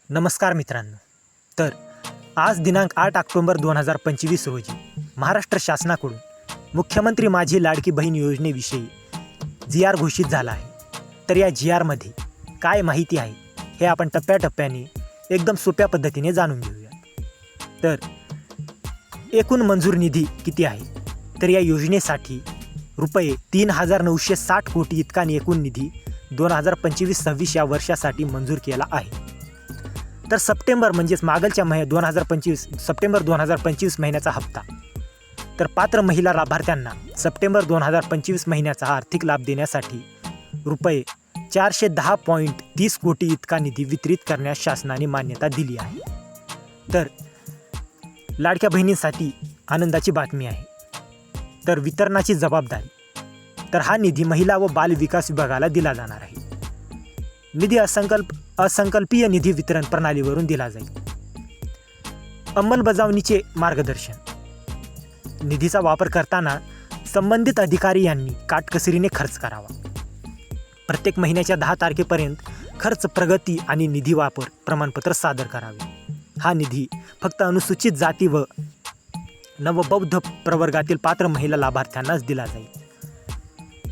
नमस्कार मित्रांनो. तर आज दिनांक 8 ऑक्टोबर 2025 रोजी महाराष्ट्र शासनाकडून मुख्यमंत्री माझी लाडकी बहीण योजनेविषयी जी आर घोषित झाला आहे. तर या जी आरमध्ये काय माहिती आहे हे आपण टप्प्याटप्प्याने एकदम सोप्या पद्धतीने जाणून घेऊया. तर एकूण मंजूर निधी किती आहे? तर या योजनेसाठी रुपये 3,960 कोटी इतका एकूण निधी 2025-26 या वर्षासाठी मंजूर केला आहे. तर सप्टेंबर म्हणजेच मागलच्या 2025 महिन्याचा हप्ता. तर पात्र महिला लाभार्थ्यांना सप्टेंबर 2025 महिन्याचा आर्थिक लाभ देण्यासाठी रुपये 410.30 कोटी इतका निधी वितरित करण्यास शासनाने मान्यता दिली आहे. तर लाडक्या बहिणींसाठी आनंदाची बातमी आहे. तर वितरणाची जबाबदारी, तर हा निधी महिला व बाल विकास विभागाला दिला जाणार आहे. निधी असंकल्पीय निधी वितरण प्रणालीवरून दिला जाईल. अंमलबजावणीचे मार्गदर्शन, निधीचा वापर करताना संबंधित अधिकारी यांनी काटकसरीने खर्च करावा. प्रत्येक महिन्याच्या 10 तारखेपर्यंत खर्च प्रगती आणि निधी वापर प्रमाणपत्र सादर करावे. हा निधी फक्त अनुसूचित जाती व नवबौद्ध प्रवर्गातील पात्र महिला लाभार्थ्यांनाच दिला जाईल.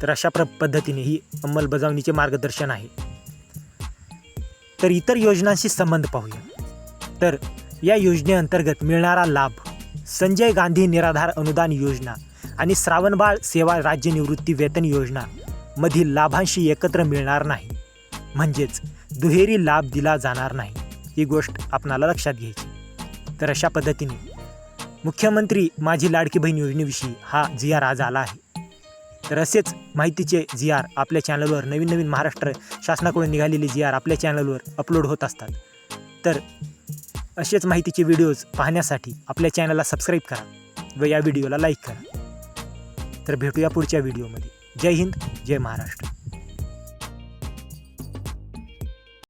तर अशा पद्धतीने ही अंमलबजावणीचे मार्गदर्शन आहे. तर इतर योजनांशी संबंध पाहूया. तर या योजनेअंतर्गत मिळणारा लाभ संजय गांधी निराधार अनुदान योजना आणि श्रावणबाळ सेवा राज्य निवृत्ती वेतन योजना मधील लाभांशी एकत्र मिळणार नाही, म्हणजेच दुहेरी लाभ दिला जाणार नाही. ही गोष्ट आपणाला लक्षात घ्यायची. तर अशा पद्धतीने मुख्यमंत्री माझी लाडकी बहीण योजनेविषयी हा जी आर आज आला आहे. तर असेच माहितीचे जी आर आपल्या चॅनलवर नवीन महाराष्ट्र शासनाकडून निघालेले जी आर आपल्या चॅनलवर अपलोड होत असतात. तर असेच माहितीचे व्हिडिओज पाहण्यासाठी आपल्या चॅनलला सबस्क्राईब करा व या व्हिडिओला लाईक करा. तर भेटूया पुढच्या व्हिडिओमध्ये. जय हिंद, जय महाराष्ट्र.